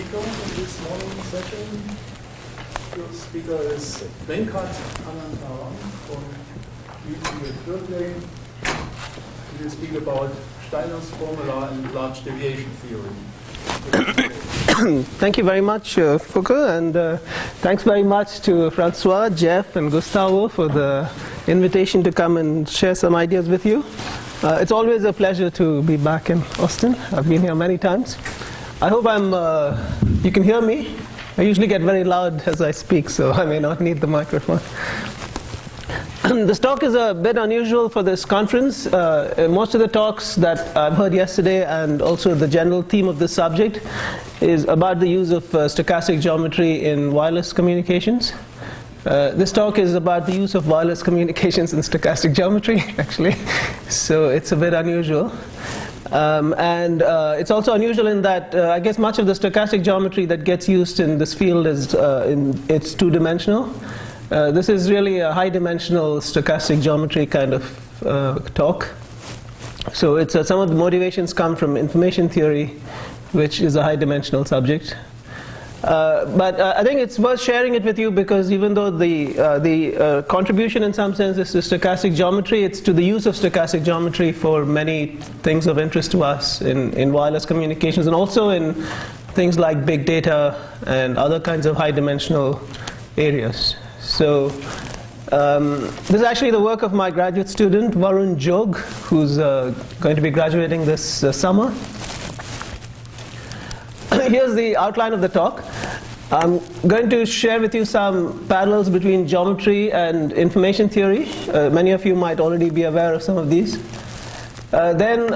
speaker in this morning session. First speaker is Venkat Anantharam from Berkeley. He will speak about Steiner's formula and large deviation theory. Thank you very much, Foucault, and thanks very much to Francois, Jeff, and Gustavo for the invitation to come and share some ideas with you. It's always a pleasure to be back in Austin. I've been here many times. I hope you can hear me. I usually get very loud as I speak, so I may not need the microphone. This talk is a bit unusual for this conference. Most of the talks that I've heard yesterday, and also the general theme of this subject, is about the use of stochastic geometry in wireless communications. This talk is about the use of wireless communications in stochastic geometry, actually. So it's a bit unusual. It's also unusual in that I guess much of the stochastic geometry that gets used in this field is it's two-dimensional. This is really a high-dimensional stochastic geometry kind of talk. So it's some of the motivations come from information theory, which is a high-dimensional subject. But I think it's worth sharing it with you because even though the contribution in some sense is to stochastic geometry, it's to the use of stochastic geometry for many things of interest to us in wireless communications and also in things like big data and other kinds of high-dimensional areas. So this is actually the work of my graduate student, Varun Jog, who's going to be graduating this summer. Here's the outline of the talk. I'm going to share with you some parallels between geometry and information theory. Many of you might already be aware of some of these. Then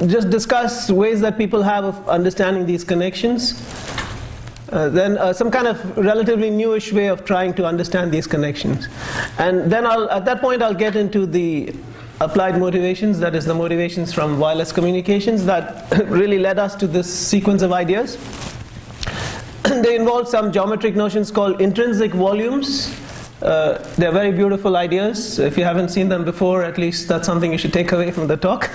just discuss ways that people have of understanding these connections. Then some kind of relatively newish way of trying to understand these connections. And then at that point I'll get into the applied motivations, that is the motivations from wireless communications that really led us to this sequence of ideas. They involve some geometric notions called intrinsic volumes. They're very beautiful ideas. If you haven't seen them before, at least that's something you should take away from the talk.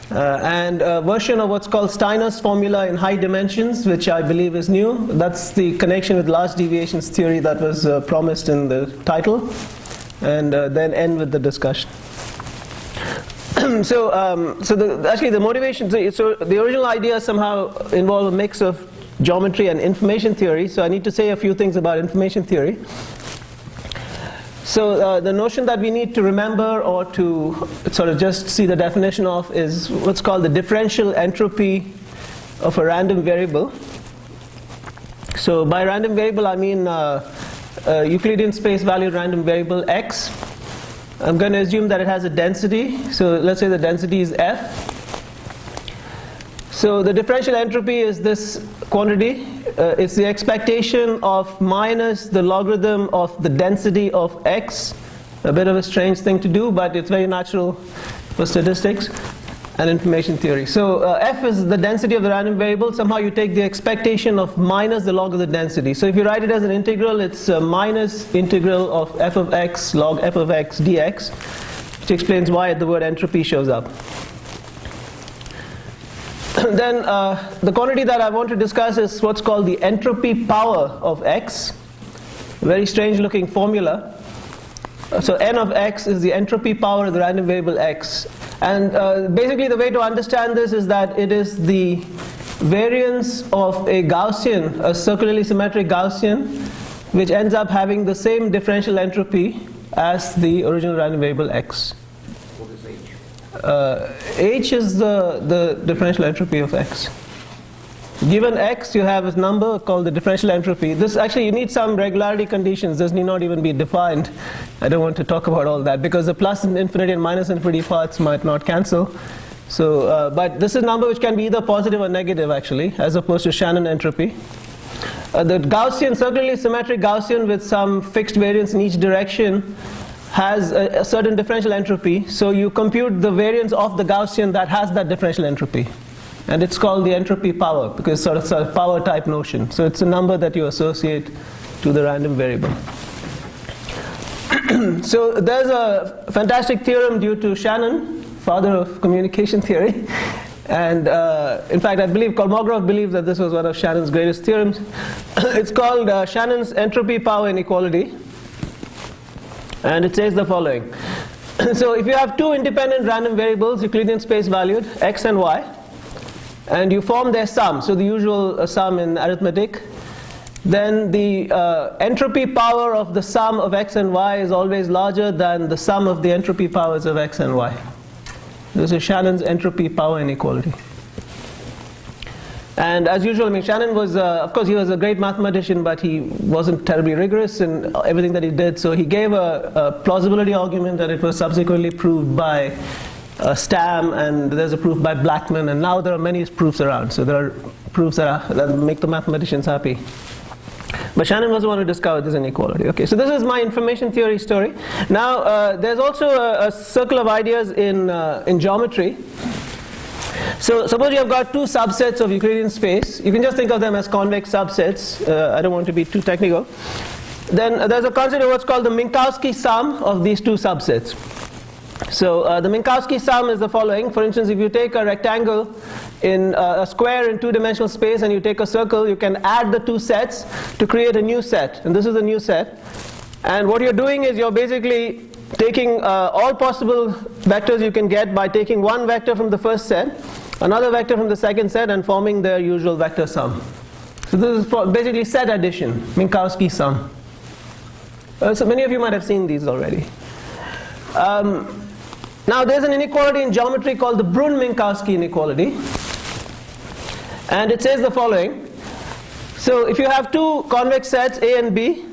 And a version of what's called Steiner's formula in high dimensions, which I believe is new. That's the connection with large deviations theory that was promised in the title. And then end with the discussion. Actually the motivation, so the original ideas somehow involve a mix of geometry and information theory. So I need to say a few things about information theory. So the notion that we need to remember or to sort of just see the definition of is what's called the differential entropy of a random variable. So by random variable I mean Euclidean space valued random variable x. I'm going to assume that it has a density. So let's say the density is f. So the differential entropy is this quantity. It's the expectation of minus the logarithm of the density of x. A bit of a strange thing to do, but it's very natural for statistics and information theory. So f is the density of the random variable. Somehow you take the expectation of minus the log of the density. So if you write it as an integral, it's minus integral of f of x log f of x dx, which explains why the word entropy shows up. Then the quantity that I want to discuss is what's called the entropy power of x. A very strange looking formula. So n of x is the entropy power of the random variable x. And basically the way to understand this is that it is the variance of a Gaussian, a circularly symmetric Gaussian, which ends up having the same differential entropy as the original random variable x. What is h? H is the differential entropy of x. Given x, you have a number called the differential entropy. This actually, you need some regularity conditions. This need not even be defined. I don't want to talk about all that because the plus infinity and minus infinity parts might not cancel. So, but this is a number which can be either positive or negative actually, as opposed to Shannon entropy. The Gaussian, circularly symmetric Gaussian with some fixed variance in each direction has a certain differential entropy. So you compute the variance of the Gaussian that has that differential entropy. And it's called the entropy power because it's sort of power type notion. So it's a number that you associate to the random variable. So there's a fantastic theorem due to Shannon, father of communication theory, And in fact, I believe Kolmogorov believed that this was one of Shannon's greatest theorems. It's called Shannon's entropy power inequality. And it says the following. So if you have two independent random variables, Euclidean space valued, x and y, and you form their sum, so the usual sum in arithmetic, then the entropy power of the sum of x and y is always larger than the sum of the entropy powers of x and y. This is Shannon's entropy power inequality. And as usual, I mean, Shannon was, of course, he was a great mathematician, but he wasn't terribly rigorous in everything that he did. So he gave a plausibility argument, and it was subsequently proved by Stamm, and there's a proof by Blackman, and now there are many proofs around. So there are proofs that make the mathematicians happy. But Shannon was the one who discovered this inequality. Okay, so this is my information theory story. Now, there's also a circle of ideas in geometry. So suppose you have got two subsets of Euclidean space. You can just think of them as convex subsets. I don't want to be too technical. Then there's a concept of what's called the Minkowski sum of these two subsets. So the Minkowski sum is the following. For instance, if you take a rectangle in a square in two-dimensional space and you take a circle, you can add the two sets to create a new set. And this is a new set. And what you're doing is you're basically taking all possible vectors you can get by taking one vector from the first set, another vector from the second set, and forming their usual vector sum. So this is basically set addition, Minkowski sum. So many of you might have seen these already. Now there's an inequality in geometry called the Brun-Minkowski inequality. And it says the following. So if you have two convex sets, A and B,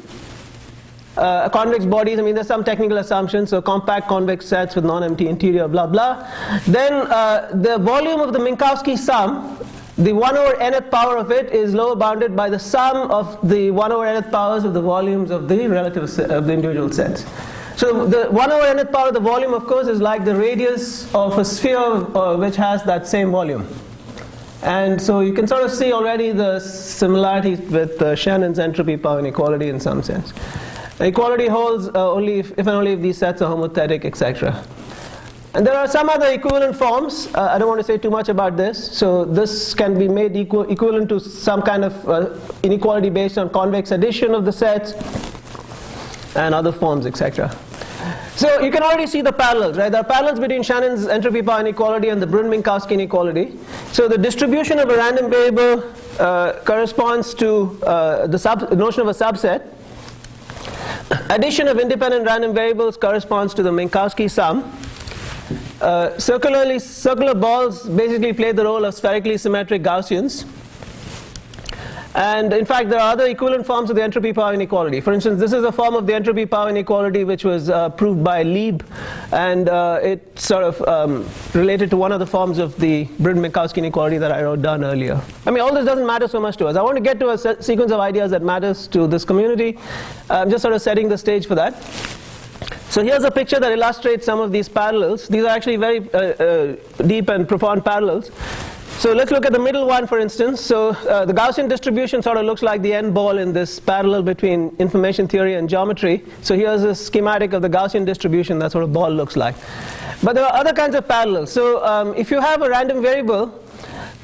convex bodies, I mean there's some technical assumptions, so compact convex sets with non-empty interior, blah blah. Then the volume of the Minkowski sum, the 1 over nth power of it is lower bounded by the sum of the 1 over nth powers of the volumes of the relative of the individual sets. So the 1 over nth power of the volume, of course, is like the radius of a sphere which has that same volume. And so you can sort of see already the similarities with Shannon's entropy power inequality in some sense. Equality holds only if and only if these sets are homothetic, etc. And there are some other equivalent forms. I don't want to say too much about this. So this can be made equivalent to some kind of inequality based on convex addition of the sets and other forms, etc. So you can already see the parallels, right? There are parallels between Shannon's entropy power inequality and the Brun-Minkowski inequality. So the distribution of a random variable corresponds to the notion of a subset. Addition of independent random variables corresponds to the Minkowski sum. Circular balls basically play the role of spherically symmetric Gaussians. And in fact, there are other equivalent forms of the entropy power inequality. For instance, this is a form of the entropy power inequality which was proved by Lieb, and it sort of related to one of the forms of the Brun-Minkowski inequality that I wrote down earlier. I mean, all this doesn't matter so much to us. I want to get to a sequence of ideas that matters to this community. I'm just sort of setting the stage for that. So here's a picture that illustrates some of these parallels. These are actually very deep and profound parallels. So let's look at the middle one, for instance. So the Gaussian distribution sort of looks like the end ball in this parallel between information theory and geometry. So here's a schematic of the Gaussian distribution. That's what a ball looks like. But there are other kinds of parallels. So if you have a random variable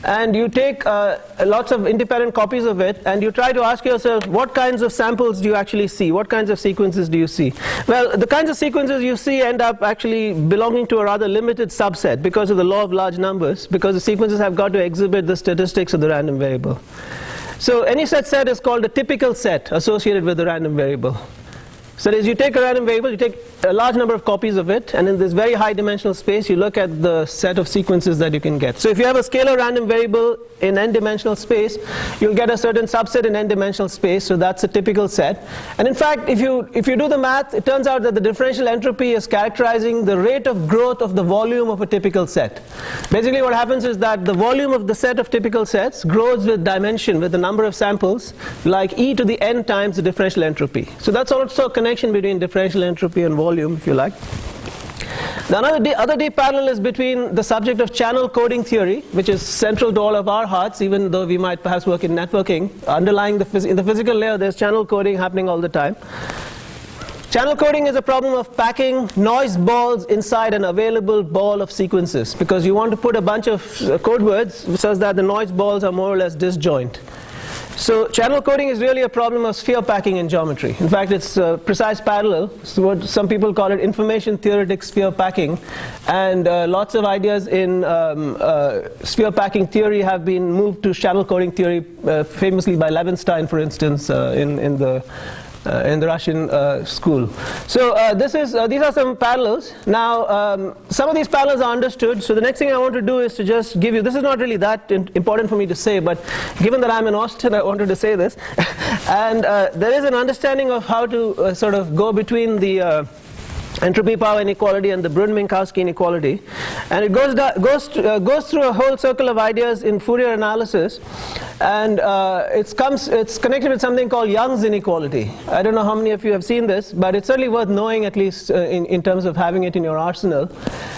and you take lots of independent copies of it and you try to ask yourself, what kinds of samples do you actually see? What kinds of sequences do you see? Well, the kinds of sequences you see end up actually belonging to a rather limited subset because of the law of large numbers, because the sequences have got to exhibit the statistics of the random variable. So any such set is called a typical set associated with the random variable. So that is, you take a random variable, you take a large number of copies of it, and in this very high dimensional space you look at the set of sequences that you can get. So if you have a scalar random variable in n-dimensional space, you'll get a certain subset in n-dimensional space, so that's a typical set. And in fact, if you do the math, it turns out that the differential entropy is characterizing the rate of growth of the volume of a typical set. Basically what happens is that the volume of the set of typical sets grows with dimension, with the number of samples, like e to the n times the differential entropy. So that's also a connection between differential entropy and volume, if you like. The other deep parallel is between the subject of channel coding theory, which is central to all of our hearts, even though we might perhaps work in networking. Underlying in the physical layer, there's channel coding happening all the time. channel coding is a problem of packing noise balls inside an available ball of sequences, because you want to put a bunch of code words such that the noise balls are more or less disjoint. So channel coding is really a problem of sphere packing in geometry. In fact, it's a precise parallel. So what some people call it information theoretic sphere packing, and lots of ideas in sphere packing theory have been moved to channel coding theory, famously by Levenstein, for instance, in the Russian school. So these are some parallels. Now, some of these parallels are understood. So the next thing I want to do is to just give you, this is not really that important for me to say, but given that I'm in Austin, I wanted to say this. And there is an understanding of how to sort of go between the entropy power inequality and the Brun-Minkowski inequality, and it goes through a whole circle of ideas in Fourier analysis, and it's connected with something called Young's inequality. I don't know how many of you have seen this, but it's certainly worth knowing, at least in terms of having it in your arsenal.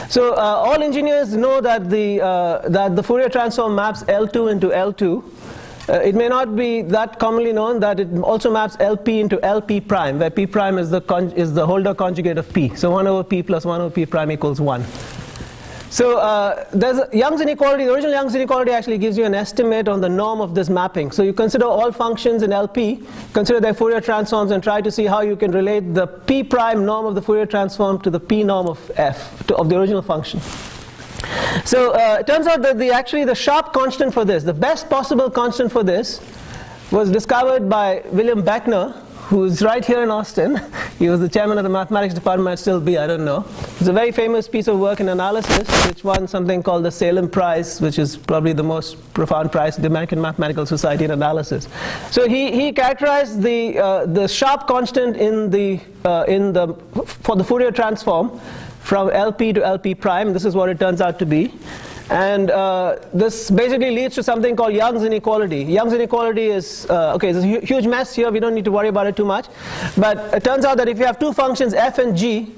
So all engineers know that the Fourier transform maps L2 into L2. It may not be that commonly known that it also maps LP into LP prime, where P prime is the Holder conjugate of P. So 1 over P plus 1 over P prime equals 1. So there's a Young's inequality. The original Young's inequality actually gives you an estimate on the norm of this mapping. So you consider all functions in LP, consider their Fourier transforms, and try to see how you can relate the P prime norm of the Fourier transform to the P norm of F, of the original function. So it turns out that actually the sharp constant for this, the best possible constant for this, was discovered by William Beckner, who is right here in Austin. He was the chairman of the mathematics department, might still be, I don't know. It's a very famous piece of work in analysis, which won something called the Salem Prize, which is probably the most profound prize of the American Mathematical Society in analysis. So he characterized the sharp constant for the Fourier transform from LP to LP prime. This is what it turns out to be. And this basically leads to something called Young's inequality. Young's inequality is, okay, it's a huge mess here. We don't need to worry about it too much. But it turns out that if you have two functions, f and g,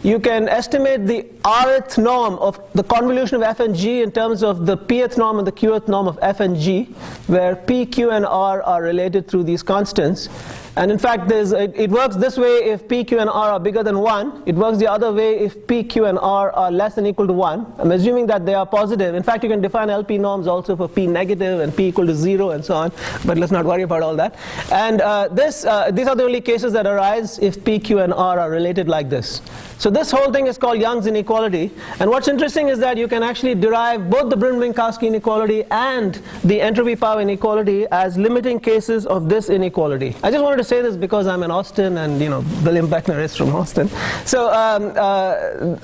you can estimate the rth norm of the convolution of f and g in terms of the pth norm and the qth norm of f and g, where p, q, and r are related through these constants. And in fact, it works this way if p, q, and r are bigger than 1. It works the other way if p, q, and r are less than or equal to 1. I'm assuming that they are positive. In fact, you can define LP norms also for p negative and p equal to 0 and so on. But let's not worry about all that. And these are the only cases that arise if p, q, and r are related like this. So this whole thing is called Young's inequality. And what's interesting is that you can actually derive both the Brun-Minkowski inequality and the entropy power inequality as limiting cases of this inequality. I just wanted to say this because I'm in Austin, and William Beckner is from Austin. So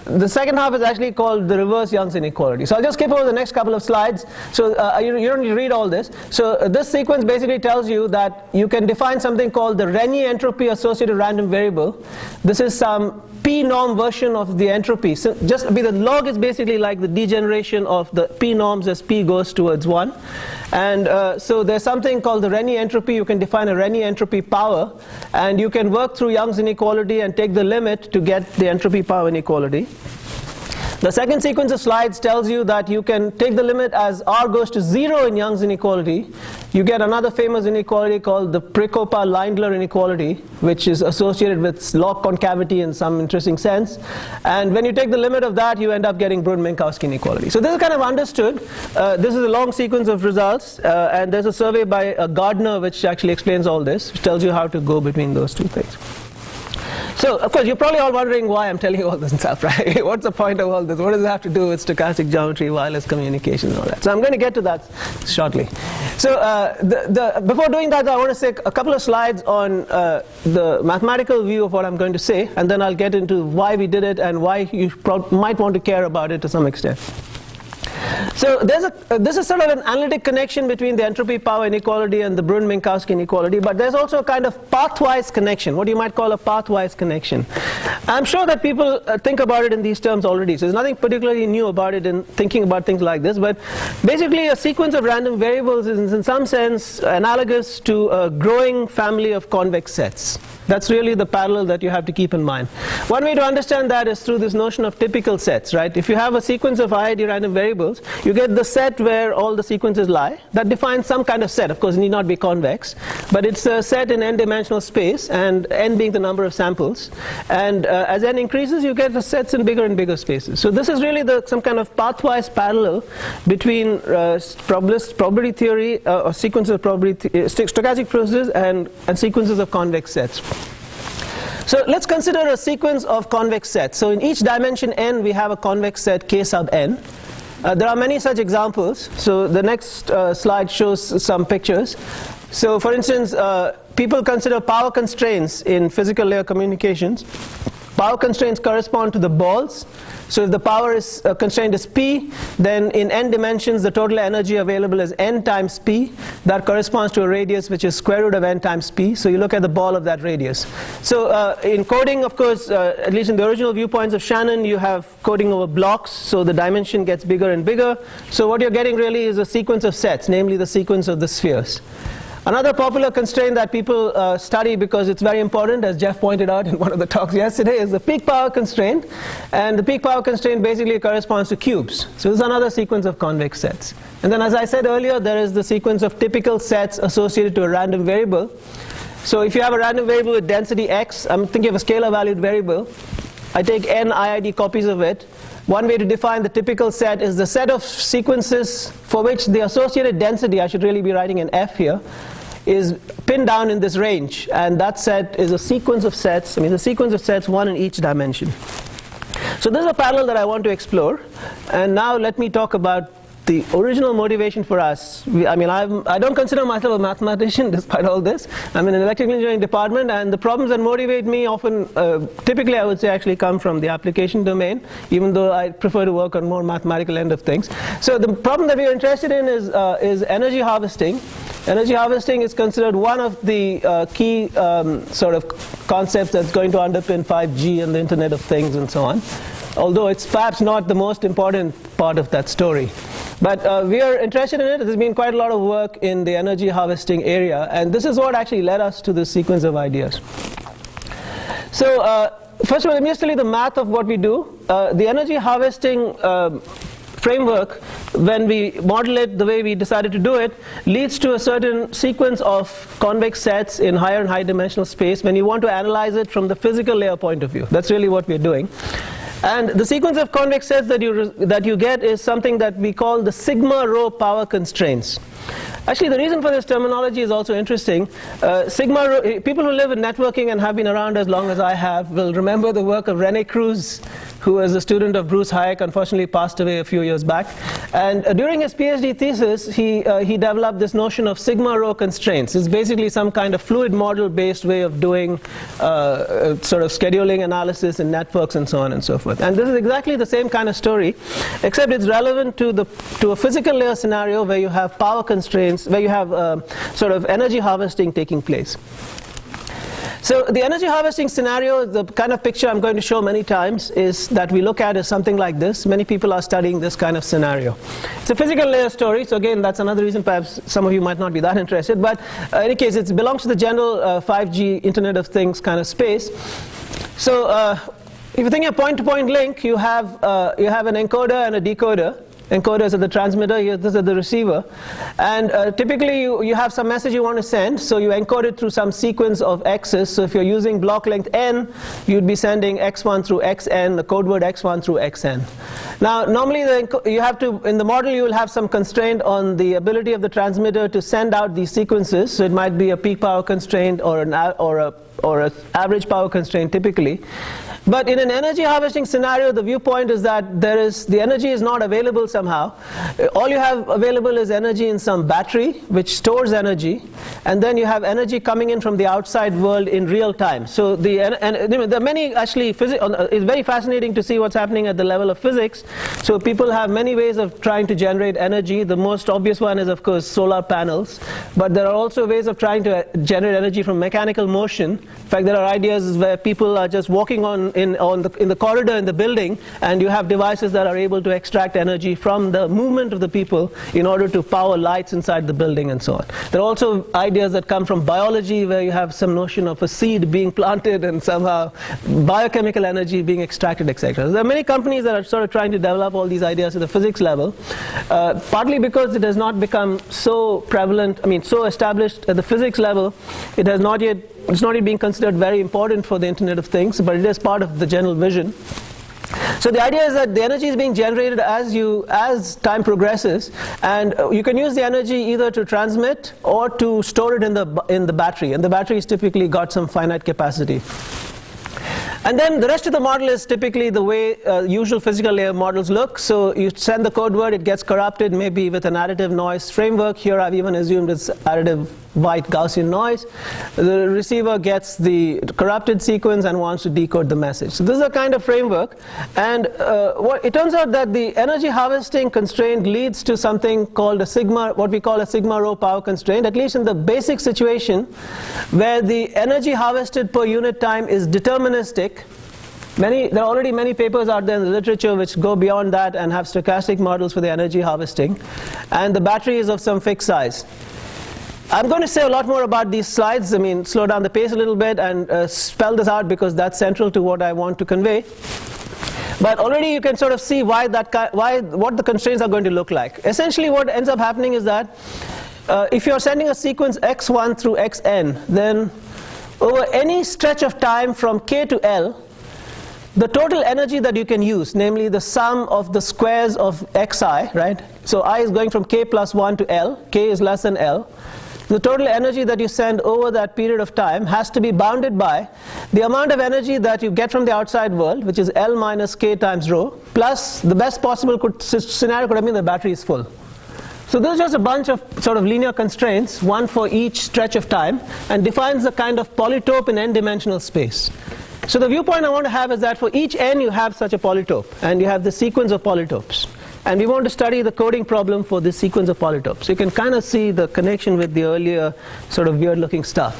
the second half is actually called the reverse Young's inequality. So I'll just skip over the next couple of slides. So you don't need to read all this. So this sequence basically tells you that you can define something called the Rényi entropy associated random variable. This is some P norm version of the entropy. So the log is basically like the degeneration of the P norms as P goes towards 1. And so there's something called the Rényi entropy. You can define a Rényi entropy power, and you can work through Young's inequality and take the limit to get the entropy power inequality. The second sequence of slides tells you that you can take the limit as r goes to 0 in Young's inequality. You get another famous inequality called the Prekopa-Leindler inequality, which is associated with log concavity in some interesting sense. And when you take the limit of that, you end up getting Brun-Minkowski inequality. So this is kind of understood. This is a long sequence of results, and there's a survey by Gardner which actually explains all this, which tells you how to go between those two things. So, of course, you're probably all wondering why I'm telling you all this stuff, right? What's the point of all this? What does it have to do with stochastic geometry, wireless communication, and all that? So I'm going to get to that shortly. So before doing that, I want to say a couple of slides on the mathematical view of what I'm going to say, and then I'll get into why we did it and why you might want to care about it to some extent. So this is sort of an analytic connection between the entropy power inequality and the Brun-Minkowski inequality, but there's also a kind of pathwise connection, what you might call a pathwise connection. I'm sure that people think about it in these terms already, so there's nothing particularly new about it in thinking about things like this, but basically a sequence of random variables is in some sense analogous to a growing family of convex sets. That's really the parallel that you have to keep in mind. One way to understand that is through this notion of typical sets, right? If you have a sequence of IID random variables, you you get the set where all the sequences lie. That defines some kind of set. Of course, it need not be convex, but it's a set in n-dimensional space, and n being the number of samples. And as n increases, you get the sets in bigger and bigger spaces. So this is really some kind of pathwise parallel between probability theory or sequences of stochastic processes and sequences of convex sets. So let's consider a sequence of convex sets. So in each dimension n, we have a convex set k sub n. There are many such examples. So the next slide shows some pictures. So for instance, people consider power constraints in physical layer communications. Power constraints correspond to the balls. So if the power is constraint is P, then in n dimensions the total energy available is n times P. That corresponds to a radius which is square root of n times P. So you look at the ball of that radius. So in coding, of course, at least in the original viewpoints of Shannon, you have coding over blocks, so the dimension gets bigger and bigger. So what you're getting really is a sequence of sets, namely the sequence of the spheres. Another popular constraint that people study because it's very important, as Jeff pointed out in one of the talks yesterday, is the peak power constraint. And the peak power constraint basically corresponds to cubes. So this is another sequence of convex sets. And then as I said earlier, there is the sequence of typical sets associated to a random variable. So if you have a random variable with density x, I'm thinking of a scalar valued variable. I take n IID copies of it. One way to define the typical set is the set of sequences for which the associated density, I should really be writing an F here, is pinned down in this range. And that set is a sequence of sets, the sequence of sets, one in each dimension. So this is a parallel that I want to explore. And now let me talk about the original motivation for us. I don't consider myself a mathematician despite all this. I'm in an electrical engineering department, and the problems that motivate me often, typically I would say, actually come from the application domain, even though I prefer to work on more mathematical end of things. So the problem that we're interested in is energy harvesting. Energy harvesting is considered one of the key sort of concepts that's going to underpin 5G and the Internet of Things and so on, although it's perhaps not the most important part of that story. But we are interested in it. There's been quite a lot of work in the energy harvesting area, and this is what actually led us to this sequence of ideas. So first of all, let me just tell you the math of what we do. The energy harvesting framework, when we model it the way we decided to do it, leads to a certain sequence of convex sets in higher and higher dimensional space when you want to analyze it from the physical layer point of view. That's really what we're doing. And the sequence of convex sets that you get is something that we call the Sigma-rho power constraints. Actually, the reason for this terminology is also interesting. Sigma-rho, people who live in networking and have been around as long as I have will remember the work of René Cruz, who was a student of Bruce Hayek, unfortunately passed away a few years back. And during his PhD thesis, he developed this notion of Sigma-rho constraints. It's basically some kind of fluid model-based way of doing sort of scheduling analysis in networks and so on and so forth. And this is exactly the same kind of story, except it's relevant to a physical layer scenario where you have power constraints, where you have sort of energy harvesting taking place. So the energy harvesting scenario, the kind of picture I'm going to show many times, is that we look at is something like this. Many people are studying this kind of scenario. It's a physical layer story, so again, that's another reason perhaps some of you might not be that interested. But in any case, it belongs to the general 5G Internet of Things kind of space. So if you're thinking of point-to-point link, you have an encoder and a decoder. Encoder is at the transmitter, this is at the receiver. And typically you have some message you want to send, so you encode it through some sequence of x's. So if you're using block length n, you'd be sending x1 through xn, the code word x1 through xn. Now normally you have to, in the model you will have some constraint on the ability of the transmitter to send out these sequences. So it might be a peak power constraint or an average power constraint typically. But in an energy harvesting scenario, the viewpoint is that the energy is not available somehow. All you have available is energy in some battery, which stores energy, and then you have energy coming in from the outside world in real time. So there are many, actually, it's very fascinating to see what's happening at the level of physics. So people have many ways of trying to generate energy. The most obvious one is, of course, solar panels. But there are also ways of trying to generate energy from mechanical motion. In fact, there are ideas where people are just walking in the corridor in the building, and you have devices that are able to extract energy from from the movement of the people in order to power lights inside the building and so on. There are also ideas that come from biology, where you have some notion of a seed being planted and somehow biochemical energy being extracted, etc. There are many companies that are sort of trying to develop all these ideas at the physics level, partly because it has not become so prevalent, so established at the physics level. It's not yet being considered very important for the Internet of Things, but it is part of the general vision. So the idea is that the energy is being generated as time progresses, and you can use the energy either to transmit or to store it in the battery, and the battery is typically got some finite capacity. And then the rest of the model is typically the way usual physical layer models look. So you send the code word, it gets corrupted, maybe with an additive noise framework. Here I've even assumed it's additive white Gaussian noise. The receiver gets the corrupted sequence and wants to decode the message. So this is a kind of framework. And it turns out that the energy harvesting constraint leads to something called what we call a Sigma-rho power constraint, at least in the basic situation where the energy harvested per unit time is deterministic. There are already many papers out there in the literature which go beyond that and have stochastic models for the energy harvesting. And the battery is of some fixed size. I'm going to say a lot more about these slides. Slow down the pace a little bit and spell this out because that's central to what I want to convey. But already you can sort of see what the constraints are going to look like. Essentially what ends up happening is that if you're sending a sequence x1 through xn, then over any stretch of time from k to l, the total energy that you can use, namely the sum of the squares of xi, right? So I is going from k plus 1 to l, k is less than l. The total energy that you send over that period of time has to be bounded by the amount of energy that you get from the outside world, which is L minus K times rho, plus the best possible scenario could have been the battery is full. So this is just a bunch of sort of linear constraints, one for each stretch of time, and defines a kind of polytope in n-dimensional space. So the viewpoint I want to have is that for each n you have such a polytope, and you have the sequence of polytopes. And we want to study the coding problem for this sequence of polytopes. So you can kind of see the connection with the earlier sort of weird looking stuff.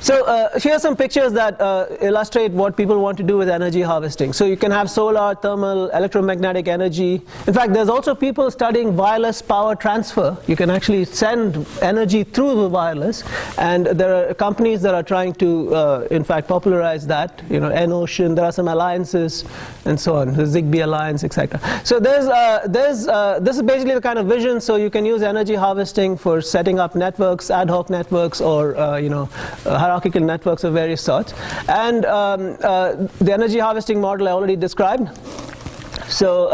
So here are some pictures that illustrate what people want to do with energy harvesting. So you can have solar, thermal, electromagnetic energy. In fact, there's also people studying wireless power transfer. You can actually send energy through the wireless, and there are companies that are trying to, in fact, popularize that. N-Ocean, there are some alliances, and so on, the Zigbee Alliance, etc. So this is basically the kind of vision. So you can use energy harvesting for setting up networks, ad hoc networks, or hierarchical networks of various sorts. And the energy harvesting model I already described. So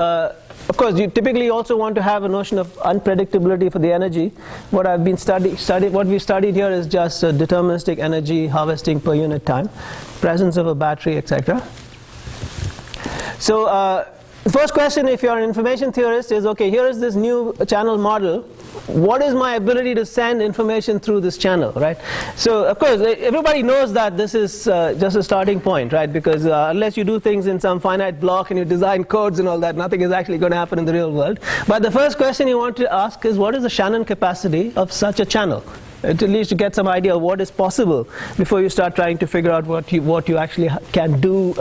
of course you typically also want to have a notion of unpredictability for the energy. What we've studied here is just deterministic energy harvesting per unit time, presence of a battery, etc. So the first question, if you're an information theorist, is okay, here is this new channel model. What is my ability to send information through this channel, right? So of course everybody knows that this is just a starting point, right? Because unless you do things in some finite block and you design codes and all that, nothing is actually going to happen in the real world. But the first question you want to ask is, what is the Shannon capacity of such a channel? At least to get some idea of what is possible before you start trying to figure out what you actually can do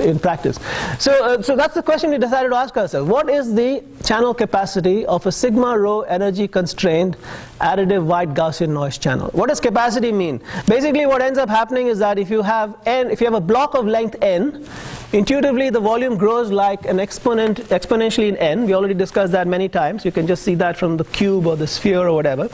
in practice. So that's the question we decided to ask ourselves. What is the channel capacity of a Sigma-rho energy constrained additive white Gaussian noise channel? What does capacity mean? Basically what ends up happening is that if you have a block of length n, intuitively the volume grows like an exponentially in n. We already discussed that many times. You can just see that from the cube or the sphere or whatever.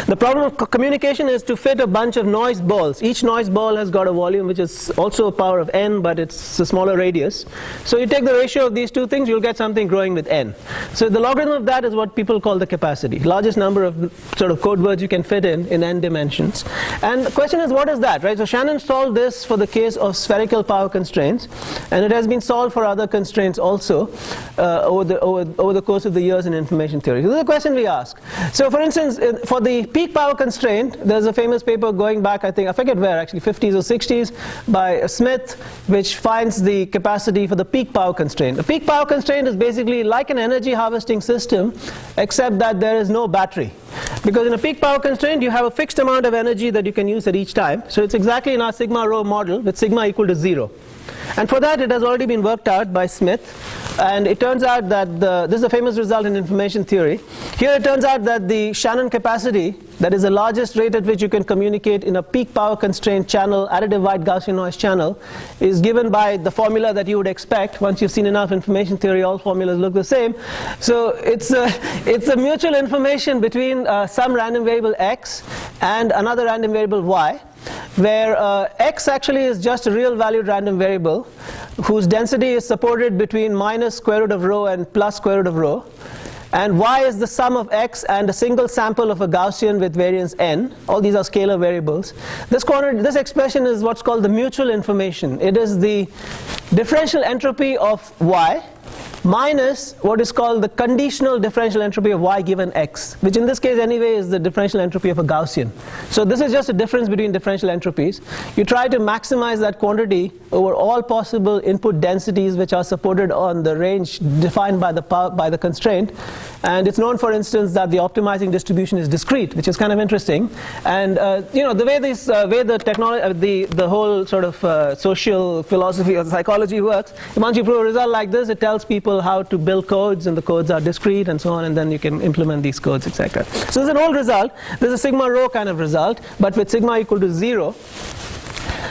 The problem of communication is to fit a bunch of noise balls. Each noise ball has got a volume which is also a power of n, but it's a smaller radius. So you take the ratio of these two things, you'll get something growing with n. So the logarithm of that is what people call the capacity. Largest number of sort of code words you can fit in n dimensions. And the question is, what is that, right? So Shannon solved this for the case of spherical power constraints, and it has been solved for other constraints also over the course of the years in information theory. So this is a question we ask. So for instance, for the peak power constraint, there's a famous paper going back, I forget where actually, 50s or 60s, by Smith, which finds the capacity for the peak power constraint. The peak power constraint is basically like an energy harvesting system, except that there is no battery. Because in a peak power constraint, you have a fixed amount of energy that you can use at each time. So it's exactly in our Sigma-rho model with sigma equal to 0. And for that, it has already been worked out by Smith. And it turns out that this is a famous result in information theory. Here it turns out that the Shannon capacity, that is the largest rate at which you can communicate in a peak power constraint channel, additive wide Gaussian noise channel, is given by the formula that you would expect. Once you've seen enough information theory, all formulas look the same. So it's a mutual information between some random variable x and another random variable y, where x actually is just a real valued random variable whose density is supported between minus square root of rho and plus square root of rho, and y is the sum of x and a single sample of a Gaussian with variance n. All these are scalar variables. This expression is what's called the mutual information. It is the differential entropy of y minus what is called the conditional differential entropy of y given x, which in this case anyway is the differential entropy of a Gaussian. So this is just a difference between differential entropies. You try to maximize that quantity over all possible input densities which are supported on the range defined by the constraint. And it's known, for instance, that the optimizing distribution is discrete, which is kind of interesting. And the way the whole sort of social philosophy or psychology works, once you prove a result like this, it tells people how to build codes, and the codes are discrete and so on, and then you can implement these codes, etc. So this is an old result. This is a sigma-rho kind of result, but with sigma equal to 0.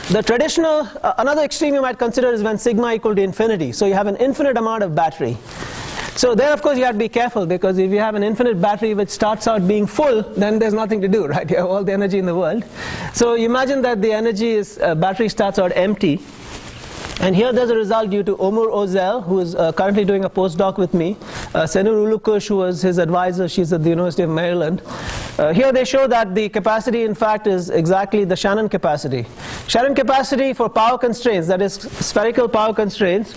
The traditional, another extreme you might consider is when sigma equal to infinity. So you have an infinite amount of battery. So there, of course, you have to be careful, because if you have an infinite battery which starts out being full, then there's nothing to do, right? You have all the energy in the world. So you imagine that the battery starts out empty. And here there's a result due to Omur Ozel, who is currently doing a postdoc with me. Senur Ulukush, who was his advisor, she's at the University of Maryland. Here they show that the capacity, in fact, is exactly the Shannon capacity. Shannon capacity for power constraints, that is spherical power constraints,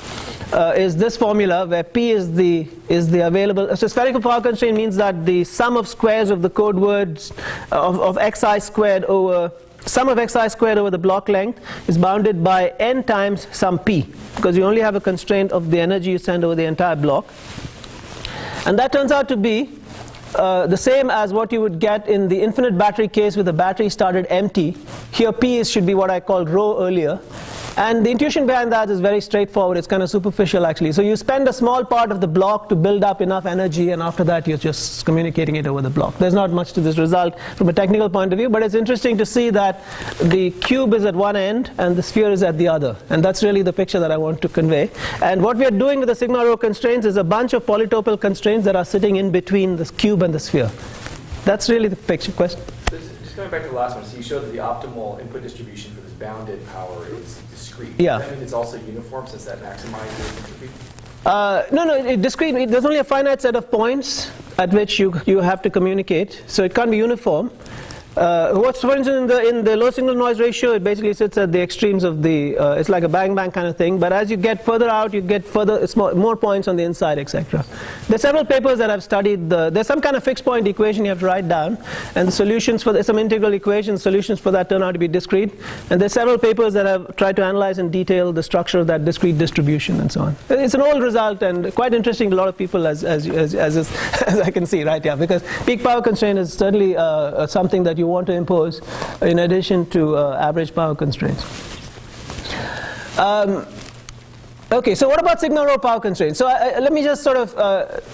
is this formula where P is the available. So spherical power constraint means that the sum of squares of the code words of xi squared over sum of xi squared over the block length is bounded by n times some p, because you only have a constraint of the energy you send over the entire block. And that turns out to be the same as what you would get in the infinite battery case with the battery started empty. Here p should be what I called rho earlier. And the intuition behind that is very straightforward. It's kind of superficial, actually. So you spend a small part of the block to build up enough energy, and after that you're just communicating it over the block. There's not much to this result from a technical point of view, but it's interesting to see that the cube is at one end and the sphere is at the other. And that's really the picture that I want to convey. And what we are doing with the sigma-rho constraints is a bunch of polytopic constraints that are sitting in between the cube and the sphere. That's really the picture. Question? Just going back to the last one, so you showed that the optimal input distribution for this bounded power is discrete. Yeah. Does that mean it's also uniform, since that maximizes entropy? No, discrete. There's only a finite set of points at which you have to communicate, so it can't be uniform. For instance, in the low signal noise ratio, it basically sits at the extremes of the, it's like a bang-bang kind of thing, but as you get further out, you get more points on the inside, etc. There's several papers that I've studied, there's some kind of fixed point equation you have to write down, and the solutions for some integral equations, solutions for that turn out to be discrete, and there's several papers that have tried to analyze in detail the structure of that discrete distribution and so on. It's an old result and quite interesting to a lot of people, as I can see, right? Yeah, because peak power constraint is certainly something that you want to impose in addition to average power constraints. Okay, so what about sigma-rho power constraints? So let me just sort of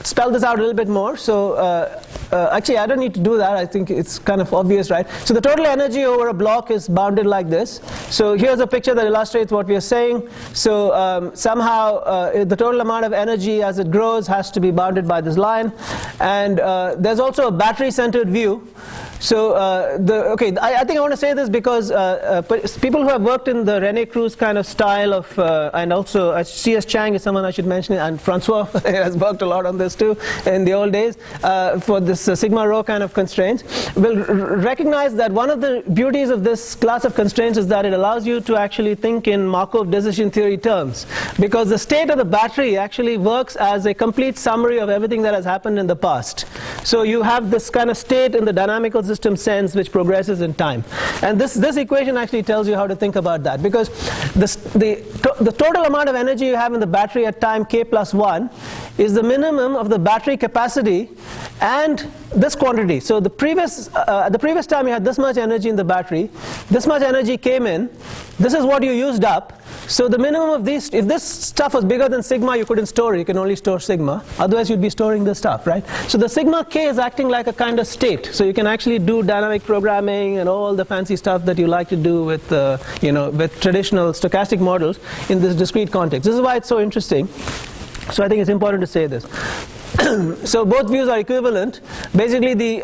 spell this out a little bit more. So actually, I don't need to do that. I think it's kind of obvious, right? So the total energy over a block is bounded like this. So here's a picture that illustrates what we are saying. So somehow the total amount of energy as it grows has to be bounded by this line. And there's also a battery-centered view. So I think I want to say this because people who have worked in the René Cruz kind of style of, and also C.S. Chang is someone I should mention, and Francois has worked a lot on this too in the old days for this sigma-rho kind of constraints, will recognize that one of the beauties of this class of constraints is that it allows you to actually think in Markov decision theory terms, because the state of the battery actually works as a complete summary of everything that has happened in the past. So you have this kind of state in the dynamical system sense which progresses in time, and this equation actually tells you how to think about that, because the total amount of energy you have in the battery at time k plus 1 is the minimum of the battery capacity and this quantity. So the previous time you had this much energy in the battery, this much energy came in, this is what you used up, So the minimum of these, if this stuff was bigger than sigma, you couldn't store it. You can only store sigma. Otherwise, you'd be storing this stuff, right? So the sigma k is acting like a kind of state. So you can actually do dynamic programming and all the fancy stuff that you like to do with, with traditional stochastic models in this discrete context. This is why it's so interesting. So I think it's important to say this. So both views are equivalent. Basically, the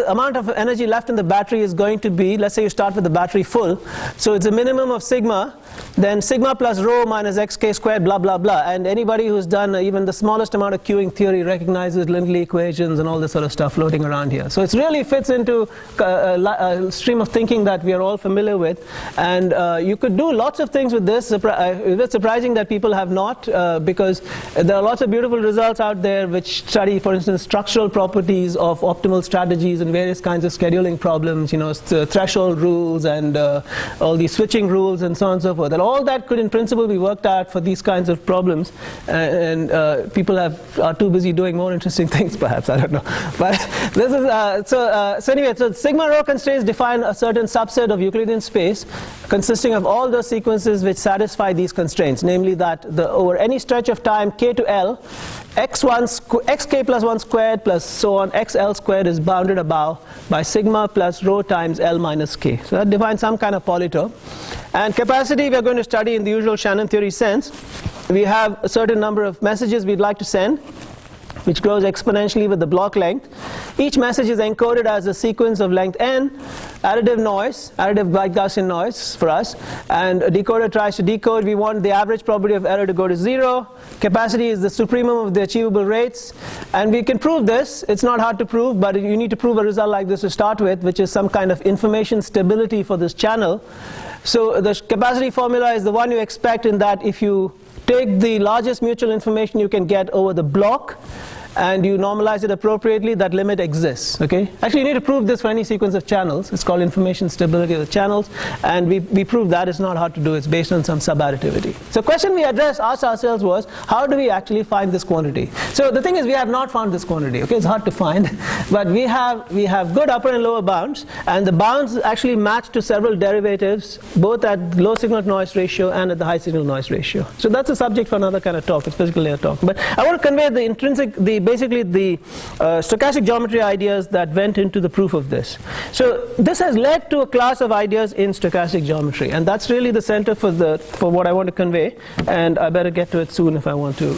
amount of energy left in the battery is going to be, let's say you start with the battery full. So it's a minimum of sigma, then sigma plus rho minus xk squared, blah, blah, blah. And anybody who's done even the smallest amount of queuing theory recognizes Lindley equations and all this sort of stuff floating around here. So it really fits into a stream of thinking that we are all familiar with. And you could do lots of things with this. It's surprising that people have not, because there are lots of beautiful results out there which study, for instance, structural properties of optimal strategies and various kinds of scheduling problems, threshold rules and all these switching rules and so on and so forth. And all that could in principle be worked out for these kinds of problems, and people are too busy doing more interesting things, perhaps, I don't know. But this is, so anyway, so sigma-rho constraints define a certain subset of Euclidean space consisting of all those sequences which satisfy these constraints, namely that over any stretch of time k to L, xk plus 1 squared plus so on xl squared is bounded above by sigma plus rho times L minus k. So that defines some kind of polytope. And capacity we are going to study in the usual Shannon theory sense. We have a certain number of messages we'd like to send, which grows exponentially with the block length. Each message is encoded as a sequence of length n, additive white Gaussian noise for us, and a decoder tries to decode. We want the average probability of error to go to 0. Capacity is the supremum of the achievable rates, and we can prove this. It's not hard to prove, but you need to prove a result like this to start with, which is some kind of information stability for this channel. So the capacity formula is the one you expect, in that if you take the largest mutual information you can get over the block and you normalize it appropriately, that limit exists. Okay? Actually, you need to prove this for any sequence of channels. It's called information stability of the channels, and we proved that. It's not hard to do. It's based on some subadditivity. So the question we asked ourselves was, how do we actually find this quantity? So the thing is, we have not found this quantity. Okay? It's hard to find, but we have good upper and lower bounds, and the bounds actually match to several derivatives, both at low signal to noise ratio and at the high signal noise ratio. So that's a subject for another kind of talk. It's physical layer talk. But I want to convey the intrinsic, basically the stochastic geometry ideas that went into the proof of this. So this has led to a class of ideas in stochastic geometry, and that's really the center for what I want to convey, and I better get to it soon if I want to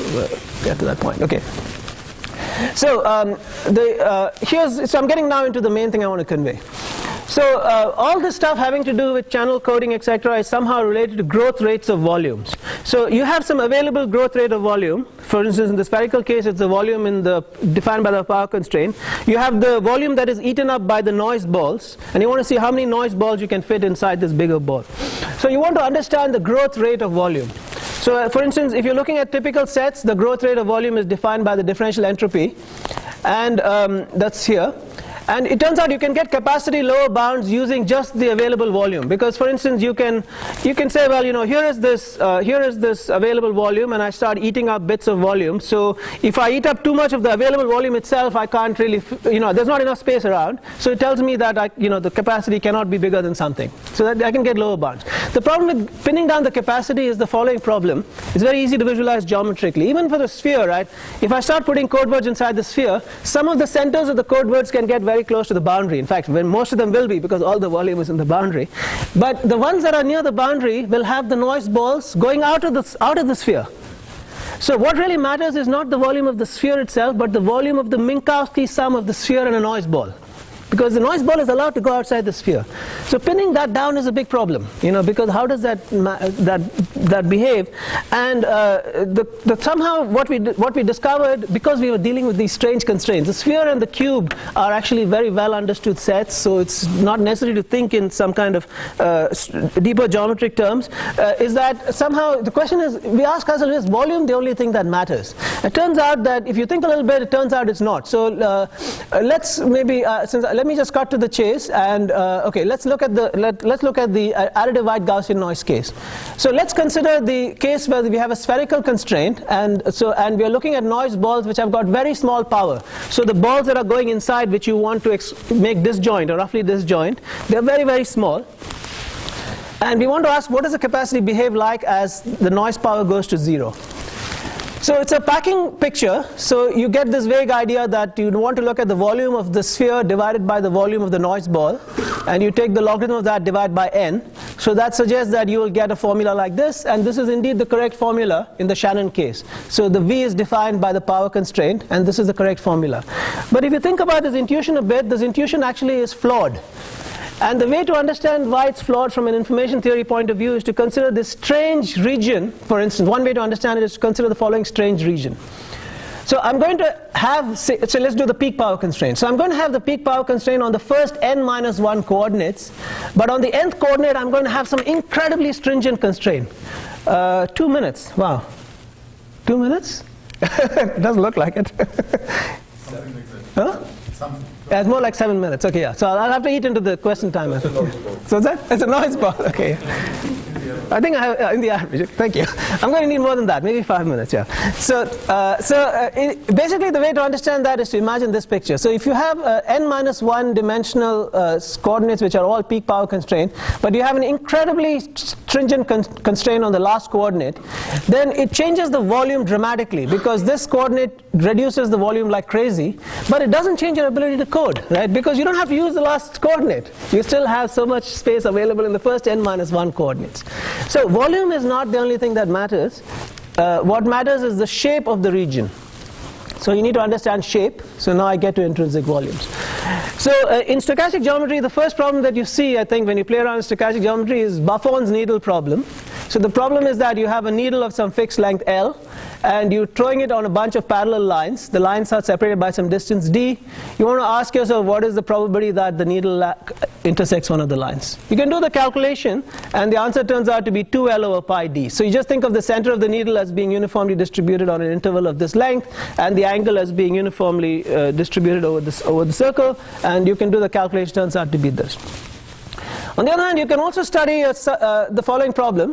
get to that point. Okay. So so I'm getting now into the main thing I want to convey. So all this stuff having to do with channel coding, etc., is somehow related to growth rates of volumes. So you have some available growth rate of volume. For instance, in the spherical case, it's the volume defined by the power constraint. You have the volume that is eaten up by the noise balls, and you want to see how many noise balls you can fit inside this bigger ball. So you want to understand the growth rate of volume. So for instance, if you're looking at typical sets, the growth rate of volume is defined by the differential entropy, and that's here. And it turns out you can get capacity lower bounds using just the available volume, because for instance you can say, well, here is this available volume, and I start eating up bits of volume. So if I eat up too much of the available volume itself, I can't really, there's not enough space around. So it tells me that the capacity cannot be bigger than something, so that I can get lower bounds. The problem with pinning down the capacity is the following problem. It's very easy to visualize geometrically. Even for the sphere, right? If I start putting code words inside the sphere, some of the centers of the code words can get very close to the boundary. In fact, most of them will be, because all the volume is in the boundary. But the ones that are near the boundary will have the noise balls going out of the sphere. So what really matters is not the volume of the sphere itself, but the volume of the Minkowski sum of the sphere and a noise ball, because the noise ball is allowed to go outside the sphere. So pinning that down is a big problem, because how does that behave? And somehow what we discovered, because we were dealing with these strange constraints, the sphere and the cube are actually very well understood sets, so it's not necessary to think in some kind of deeper geometric terms, is that somehow the question is, we ask ourselves, is volume the only thing that matters? It turns out that if you think a little bit, it turns out it's not. So let's maybe, let me just cut to the chase, and okay, let's look at the additive white Gaussian noise case. So let's consider the case where we have a spherical constraint, and we are looking at noise balls which have got very small power. So the balls that are going inside, which you want to make disjoint or roughly disjoint, they're very, very small. And we want to ask, what does the capacity behave like as the noise power goes to 0? So it's a packing picture. So you get this vague idea that you want to look at the volume of the sphere divided by the volume of the noise ball, and you take the logarithm of that divided by n. So that suggests that you will get a formula like this, and this is indeed the correct formula in the Shannon case. So the V is defined by the power constraint, and this is the correct formula. But if you think about this intuition a bit, this intuition actually is flawed. And the way to understand why it's flawed from an information theory point of view is to consider this strange region. For instance, one way to understand it is to consider the following strange region. So I'm going to have, so let's do the peak power constraint. So I'm going to have the peak power constraint on the first n-1 coordinates, but on the nth coordinate I'm going to have some incredibly stringent constraint. 2 minutes, wow. 2 minutes? It doesn't look like it. Something like that. Huh? Something. Yeah, it's more like 7 minutes. Okay, yeah. So I'll have to eat into the question time. It's a noise ball. So is that? It's a noise ball. Okay. I think I have in the average. Thank you. I'm going to need more than that. Maybe 5 minutes. Yeah. So basically, the way to understand that is to imagine this picture. So if you have n-1 dimensional coordinates which are all peak power constrained, but you have an incredibly stringent constraint on the last coordinate, then it changes the volume dramatically because this coordinate reduces the volume like crazy, but it doesn't change your ability to code, right? Because you don't have to use the last coordinate. You still have so much space available in the first n-1 coordinates. So volume is not the only thing that matters. What matters is the shape of the region. So you need to understand shape. So now I get to intrinsic volumes. So in stochastic geometry, the first problem that you see, I think, when you play around with stochastic geometry is Buffon's needle problem. So the problem is that you have a needle of some fixed length L, and you're throwing it on a bunch of parallel lines. The lines are separated by some distance d. You want to ask yourself, what is the probability that the needle intersects one of the lines? You can do the calculation, and the answer turns out to be 2L over pi d. So you just think of the center of the needle as being uniformly distributed on an interval of this length, and the angle as being uniformly distributed over the circle, and you can do the calculation. Turns out to be this. On the other hand, you can also study the following problem,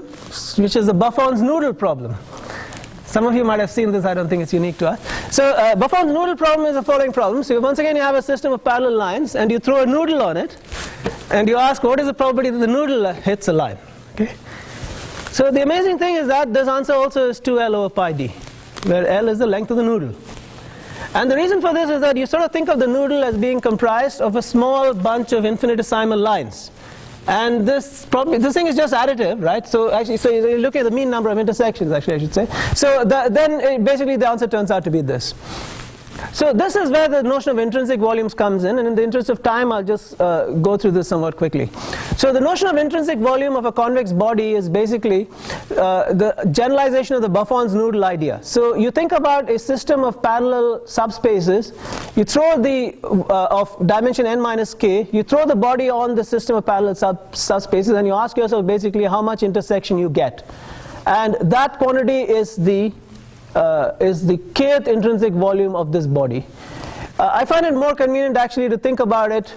which is the Buffon's noodle problem. Some of you might have seen this. I don't think it's unique to us. So Buffon's noodle problem is the following problem. So once again, you have a system of parallel lines, and you throw a noodle on it, and you ask, what is the probability that the noodle hits a line? Okay. So the amazing thing is that this answer also is 2L over pi d, where L is the length of the noodle. And the reason for this is that you sort of think of the noodle as being comprised of a small bunch of infinitesimal lines. And this thing is just additive, right? So actually, so you look at the mean number of intersections, actually, I should say. So then basically the answer turns out to be this. So this is where the notion of intrinsic volumes comes in, and in the interest of time, I'll just go through this somewhat quickly. So the notion of intrinsic volume of a convex body is basically the generalization of the Buffon's noodle idea. So you think about a system of parallel subspaces, you throw the, of dimension n minus k, you throw the body on the system of parallel subspaces, and you ask yourself basically how much intersection you get. And that quantity is the kth intrinsic volume of this body. I find it more convenient actually to think about it,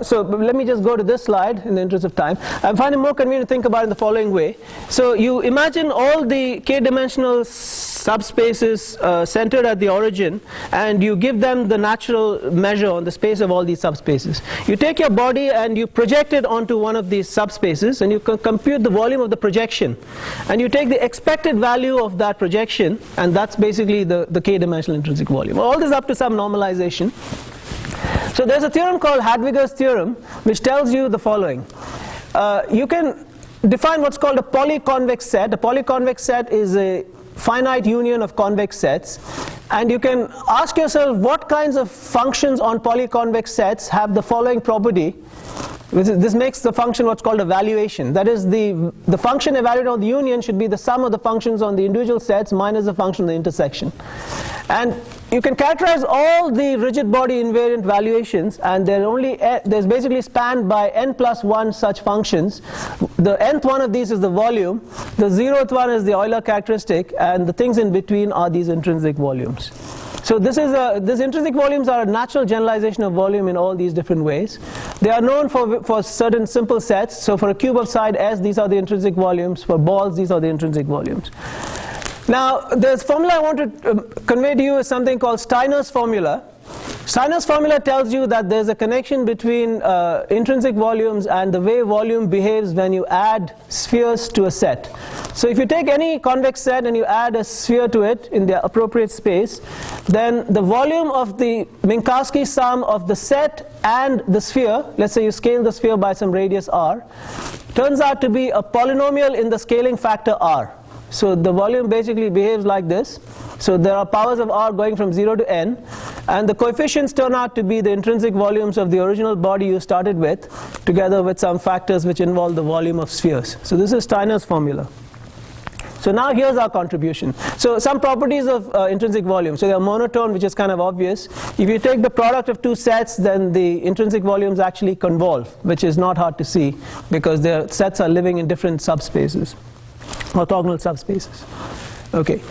so let me just go to this slide in the interest of time. I find it more convenient to think about it in the following way. So you imagine all the k-dimensional subspaces centered at the origin, and you give them the natural measure on the space of all these subspaces. You take your body and you project it onto one of these subspaces, and you compute the volume of the projection, and you take the expected value of that projection, and that's basically the k-dimensional intrinsic volume. All this up to some normalization. So there's a theorem called Hadwiger's theorem, which tells you the following. You can define what's called a polyconvex set. A polyconvex set is a finite union of convex sets, and you can ask yourself what kinds of functions on polyconvex sets have the following property. This makes the function what's called a valuation. That is, the function evaluated on the union should be the sum of the functions on the individual sets minus the function of the intersection. And you can characterize all the rigid body invariant valuations, and there's basically spanned by n plus 1 such functions. The nth one of these is the volume, the 0th one is the Euler characteristic, and the things in between are these intrinsic volumes. So these intrinsic volumes are a natural generalization of volume in all these different ways. They are known for certain simple sets. So for a cube of side S, these are the intrinsic volumes. For balls, these are the intrinsic volumes. Now, the formula I want to convey to you is something called Steiner's formula. Steiner's formula tells you that there's a connection between intrinsic volumes and the way volume behaves when you add spheres to a set. So if you take any convex set and you add a sphere to it in the appropriate space, then the volume of the Minkowski sum of the set and the sphere, let's say you scale the sphere by some radius r, turns out to be a polynomial in the scaling factor r. So the volume basically behaves like this. So there are powers of r going from 0 to n, and the coefficients turn out to be the intrinsic volumes of the original body you started with, together with some factors which involve the volume of spheres. So this is Steiner's formula. So now here's our contribution. So some properties of intrinsic volume. So they are monotone, which is kind of obvious. If you take the product of two sets, then the intrinsic volumes actually convolve, which is not hard to see because their sets are living in different subspaces, orthogonal subspaces. Okay.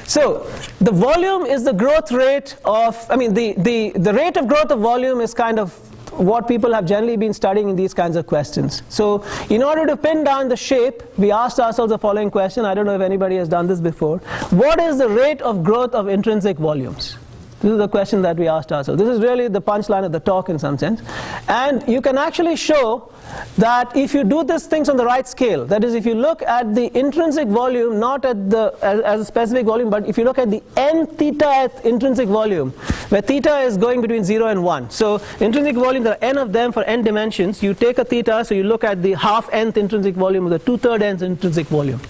So the volume is the growth rate of, the rate of growth of volume is kind of what people have generally been studying in these kinds of questions. So in order to pin down the shape, we asked ourselves the following question. I don't know if anybody has done this before. What is the rate of growth of intrinsic volumes? This is the question that we asked ourselves. This is really the punchline of the talk in some sense. And you can actually show that if you do these things on the right scale, that is, if you look at the intrinsic volume, not at the as a specific volume, but if you look at the n theta intrinsic volume, where theta is going between 0 and 1. So intrinsic volume, there are n of them for n dimensions. You take a theta, so you look at the half nth intrinsic volume or the 2/3 nth intrinsic volume.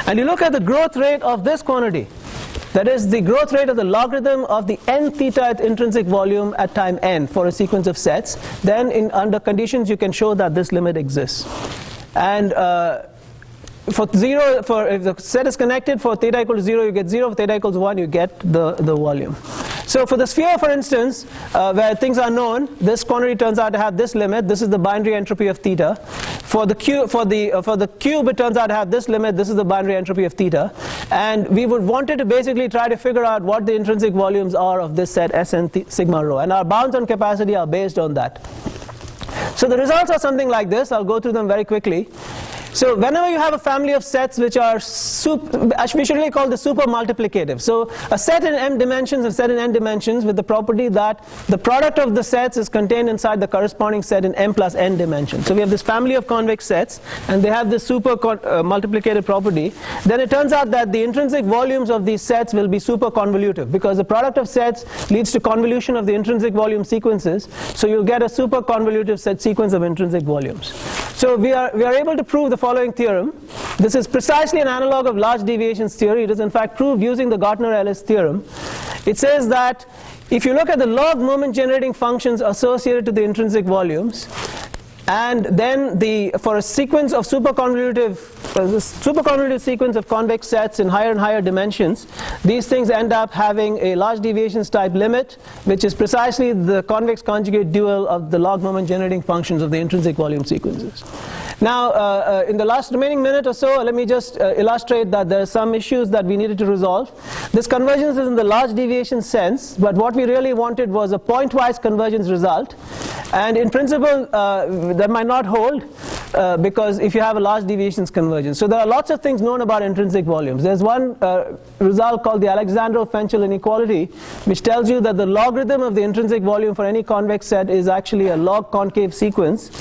And you look at the growth rate of this quantity. That is the growth rate of the logarithm of the n theta intrinsic volume at time n for a sequence of sets. Then under conditions you can show that this limit exists. And for if the set is connected, for theta equal to 0 you get 0, for theta equals 1 you get the volume. So for the sphere, for instance, where things are known, this quantity turns out to have this limit. This is the binary entropy of theta. For the cube, it turns out to have this limit. This is the binary entropy of theta. And we would wanted to basically try to figure out what the intrinsic volumes are of this set Sn sigma rho. And our bounds on capacity are based on that. So the results are something like this. I'll go through them very quickly. So whenever you have a family of sets which are we should really call this super multiplicative. So a set in m dimensions, a set in n dimensions with the property that the product of the sets is contained inside the corresponding set in m plus n dimensions. So we have this family of convex sets and they have this super multiplicative property. Then it turns out that the intrinsic volumes of these sets will be super convolutive because the product of sets leads to convolution of the intrinsic volume sequences. So you'll get a super convolutive set sequence of intrinsic volumes. So we are able to prove the following theorem. This is precisely an analog of large deviations theory. It is in fact proved using the Gartner-Ellis theorem. It says that if you look at the log moment generating functions associated to the intrinsic volumes, and then for a sequence of super convolutive sequence of convex sets in higher and higher dimensions, these things end up having a large deviations type limit, which is precisely the convex conjugate dual of the log moment generating functions of the intrinsic volume sequences. Now, in the last remaining minute or so, let me just illustrate that there are some issues that we needed to resolve. This convergence is in the large deviation sense, but what we really wanted was a pointwise convergence result. And in principle, that might not hold because if you have a large deviations convergence. So there are lots of things known about intrinsic volumes. There's one result called the Alexandrov-Fenchel inequality, which tells you that the logarithm of the intrinsic volume for any convex set is actually a log concave sequence.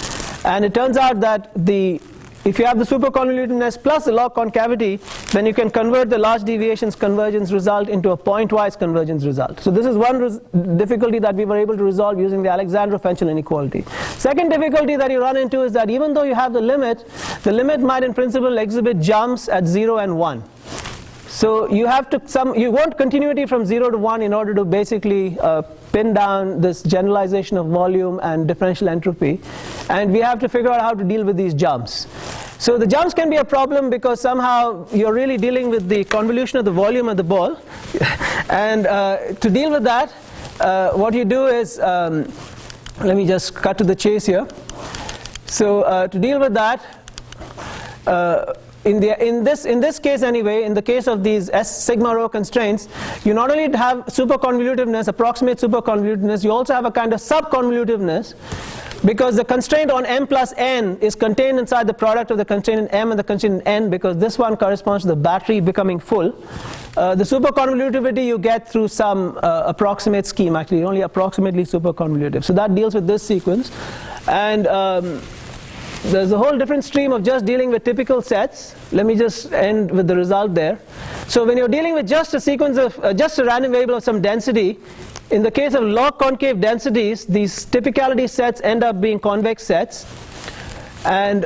And it turns out that if you have the super convolutiveness plus the log concavity, then you can convert the large deviations convergence result into a pointwise convergence result. So this is one difficulty that we were able to resolve using the Alexandrov-Fenchel inequality. Second difficulty that you run into is that even though you have the limit might in principle exhibit jumps at 0 and 1. So you have you want continuity from 0 to 1 in order to basically pin down this generalization of volume and differential entropy, and we have to figure out how to deal with these jumps. So the jumps can be a problem because somehow you're really dealing with the convolution of the volume of the ball, and to deal with that, what you do is, let me just cut to the chase here. So to deal with that, in this case anyway, in the case of these Sigma-rho constraints, you not only have superconvolutiveness, approximate superconvolutiveness, you also have a kind of subconvolutiveness, because the constraint on m plus n is contained inside the product of the constraint in m and the constraint in n, because this one corresponds to the battery becoming full. The superconvolutivity you get through some approximate scheme, actually only approximately superconvolutive. So that deals with this sequence. And there's a whole different stream of just dealing with typical sets. Let me just end with the result there. So when you're dealing with just a sequence of, just a random variable of some density, in the case of log concave densities, these typicality sets end up being convex sets. And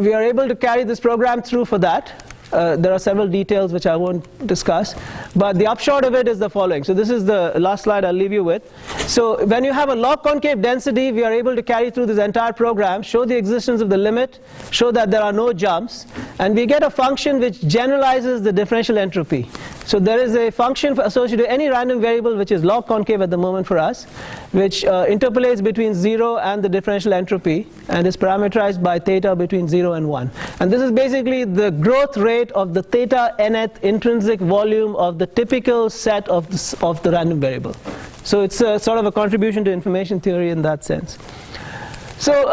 we are able to carry this program through for that. There are several details which I won't discuss, but the upshot of it is the following. So this is the last slide I'll leave you with. So when you have a log concave density, we are able to carry through this entire program, show the existence of the limit, show that there are no jumps, and we get a function which generalizes the differential entropy. So there is a function associated with any random variable which is log concave at the moment for us, which interpolates between 0 and the differential entropy, and is parameterized by theta between 0 and 1. And this is basically the growth rate of the theta nth intrinsic volume of the typical set of the random variable. So it's a sort of a contribution to information theory in that sense. So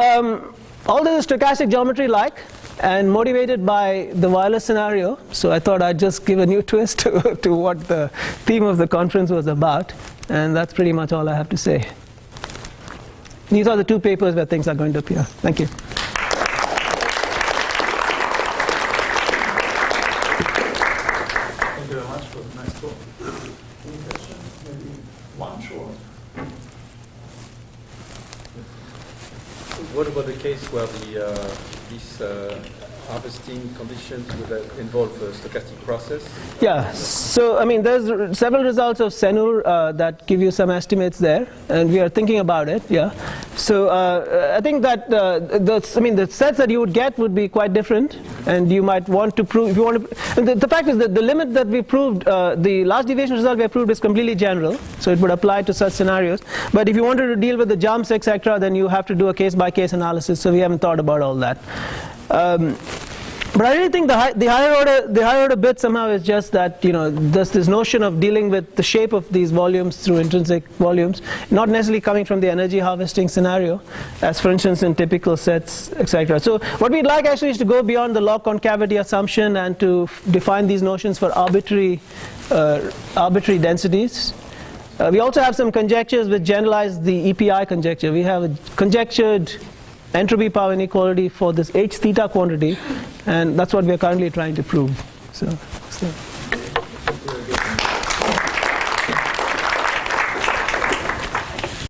all this is stochastic geometry like, and motivated by the wireless scenario. So I thought I'd just give a new twist to what the theme of the conference was about. And that's pretty much all I have to say. These are the two papers where things are going to appear. Thank you. Thank you very much for the nice talk. Any questions? Maybe one short. What about the case where these harvesting conditions would involve a stochastic process? Yeah, so I mean, there's several results of Senur that give you some estimates there, and we are thinking about it. Yeah, so I think that the sets that you would get would be quite different, and you might want to prove, if you want to. And the fact is that the limit that we proved, the last deviation result we proved is completely general, so it would apply to such scenarios. But if you wanted to deal with the jumps, etc., then you have to do a case-by-case analysis. So we haven't thought about all that. But I really think the higher order bit somehow is just that, you know, there's this notion of dealing with the shape of these volumes through intrinsic volumes, not necessarily coming from the energy harvesting scenario, as for instance in typical sets, etc. So what we'd like actually is to go beyond the log concavity assumption and to define these notions for arbitrary densities. We also have some conjectures which generalize the EPI conjecture. We have a conjectured entropy power inequality for this h theta quantity, and that's what we are currently trying to prove. So.